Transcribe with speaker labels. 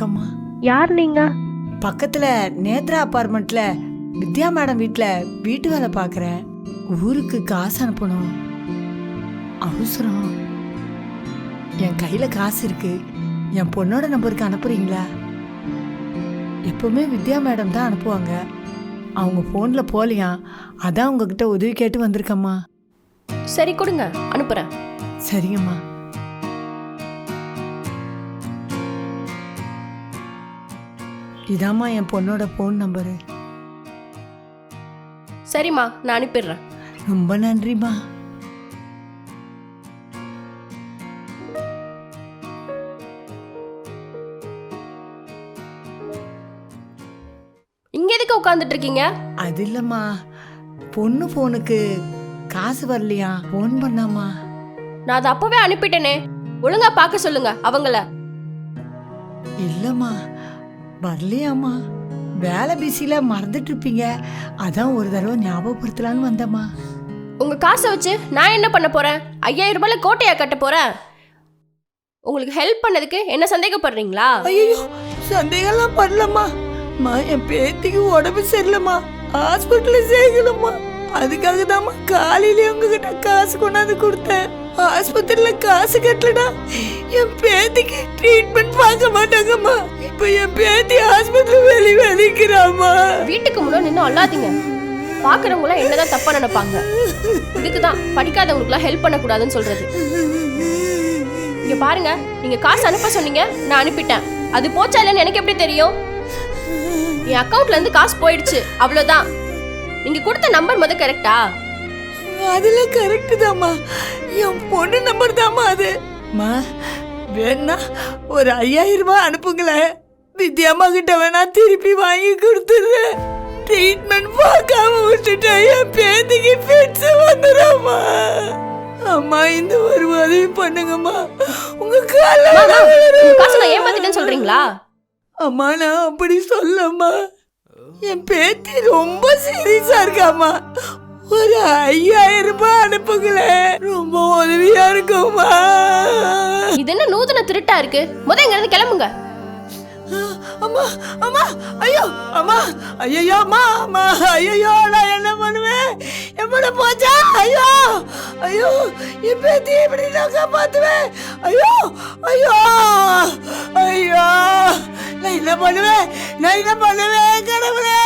Speaker 1: வணக்கம்மா.
Speaker 2: யார் நீங்க?
Speaker 1: பக்கத்துல நேத்ரா அபார்ட்மெண்ட்ல வித்யா மேடம் வீட்டுல வீட்டு வேலை பாக்குறேன். ஊருக்கு காசு அனுப்பணும், அவசரம். என் கையில காசு இருக்கு, என் பொண்ணோட நம்பருக்கு அனுப்புறீங்களா? எப்பவுமே வித்யா மேடம் தான் அனுப்புவாங்க, அவங்க போன்ல போலியா, அதான் உங்ககிட்ட உதவி கேட்டு வந்திருக்கம்மா.
Speaker 2: சரி கொடுங்க, அனுப்புறேன்.
Speaker 1: சரிங்கம்மா. இதாம்மா என் பொண்ணோட போன் நம்பரு.
Speaker 2: சரிம்மா, நான் அனுப்பிடுறேன்.
Speaker 1: ரொம்ப நன்றிம்மா.
Speaker 2: இங்க எதுக்கு உட்கார்ந்துட்டு இருக்கீங்க?
Speaker 1: அது இல்லம்மா, பொண்ணு போனுக்கு காசு வரலையா, போன் பண்ணாமா.
Speaker 2: நான் அதை அப்பவே அனுப்பிட்டேனே, ஒழுங்கா பார்க்க சொல்லுங்க அவங்கள.
Speaker 1: இல்லம்மா வரலையாம்மா, வேலை பிஸியில மறந்துட்டு இருப்பீங்க, அதான் ஒரு தடவை ஞாபகப்படுத்தலான்னு வந்தம்மா.
Speaker 2: உங்க காசை வச்சு நான் என்ன பண்ண போறேன்? 5000 ரூபாயில கோட்டையா கட்ட போறேன்? உங்களுக்கு ஹெல்ப் பண்ணதுக்கு என்ன சந்தேகப்படுறீங்களா?
Speaker 1: ஐயோ, சந்தேகம்லாம் பண்ணலம்மா. என் பேத்திக்கு உடம்பு சரியில்லைம்மா, ஹாஸ்பிட்டல்ல சேர்க்கணும்மா. அதுக்காக தான்மா காலையிலே உங்ககிட்ட காசு கொண்டாந்து கொடுத்தேன். ஆஸ்பத்திரியில காசு கட்டலடா என் பேத்திக்கு ட்ரீட்மெண்ட் பார்க்க மாட்டாங்கம்மா. இப்ப என் பேத்தி ஆஸ்பத்திரி வெளிக்கிறாமா.
Speaker 2: வீட்டுக்கு முன்னாடி நின்று அல்லாதீங்க, பாக்குறவங்க எல்லாம் என்னதான் தப்பா நினைப்பாங்க. இதுக்குதான் படிக்காதவங்களுக்குலாம் ஹெல்ப் பண்ணக்கூடாதுன்னு சொல்றது. இங்க பாருங்க, நீங்க காசு அனுப்ப சொன்னீங்க, நான் அனுப்பிட்டேன். அது போச்சா இல்லைன்னு எனக்கு எப்படி தெரியும்? என் அக்கவுண்ட்ல இருந்து காசு போயிடுச்சு, அவ்வளவுதான். நீங்க கொடுத்த நம்பர் கரெக்டா?
Speaker 1: அதுல கரெக்ட் தாம்மா, என் பொண்ணு நம்பர் தாம்மா அது. வேணா ஒரு 5000 ரூபாய் அனுப்புங்களேன், வித்யாம்மா கிட்ட வேணா திருப்பி வாங்கி கொடுத்துடுறேன். ட்ரீட்மெண்ட் பார்க்காம விட்டுட்டா என் பேத்திக்கு ஃபிட்ஸ் வந்துடாமா. அம்மா இந்த ஒரு உதவி பண்ணுங்கம்மா, உங்க
Speaker 2: காசு நான் ஏமாத்திட்டேன்னு சொல்றீங்களா?
Speaker 1: அம்மா நான் அப்படி சொல்லம்மா, என் பேத்தி ரொம்ப சீரியஸா இருக்காமா. ஒரு 5000 ரூபாய் அனுப்புங்களேன், ரொம்ப உதவியா இருக்குமா.
Speaker 2: இது என்ன நூதன திருட்டா இருக்கு? இங்க இருந்து கிளம்புங்க.
Speaker 1: அம்மா அம்மா, ஐயோ அம்மா, ஐயோ அம்மா, அம்மா ஐயோ, நான் என்ன பண்ணுவேன்? எப்படி போச்சா? ஐயோ ஐயோ, என் பேத்தி எப்படி நான் காப்பாத்துவேன்? ஐயோ ஐயோ ஐயோ, நான் என்ன பண்ணுவேன் கடவுளே?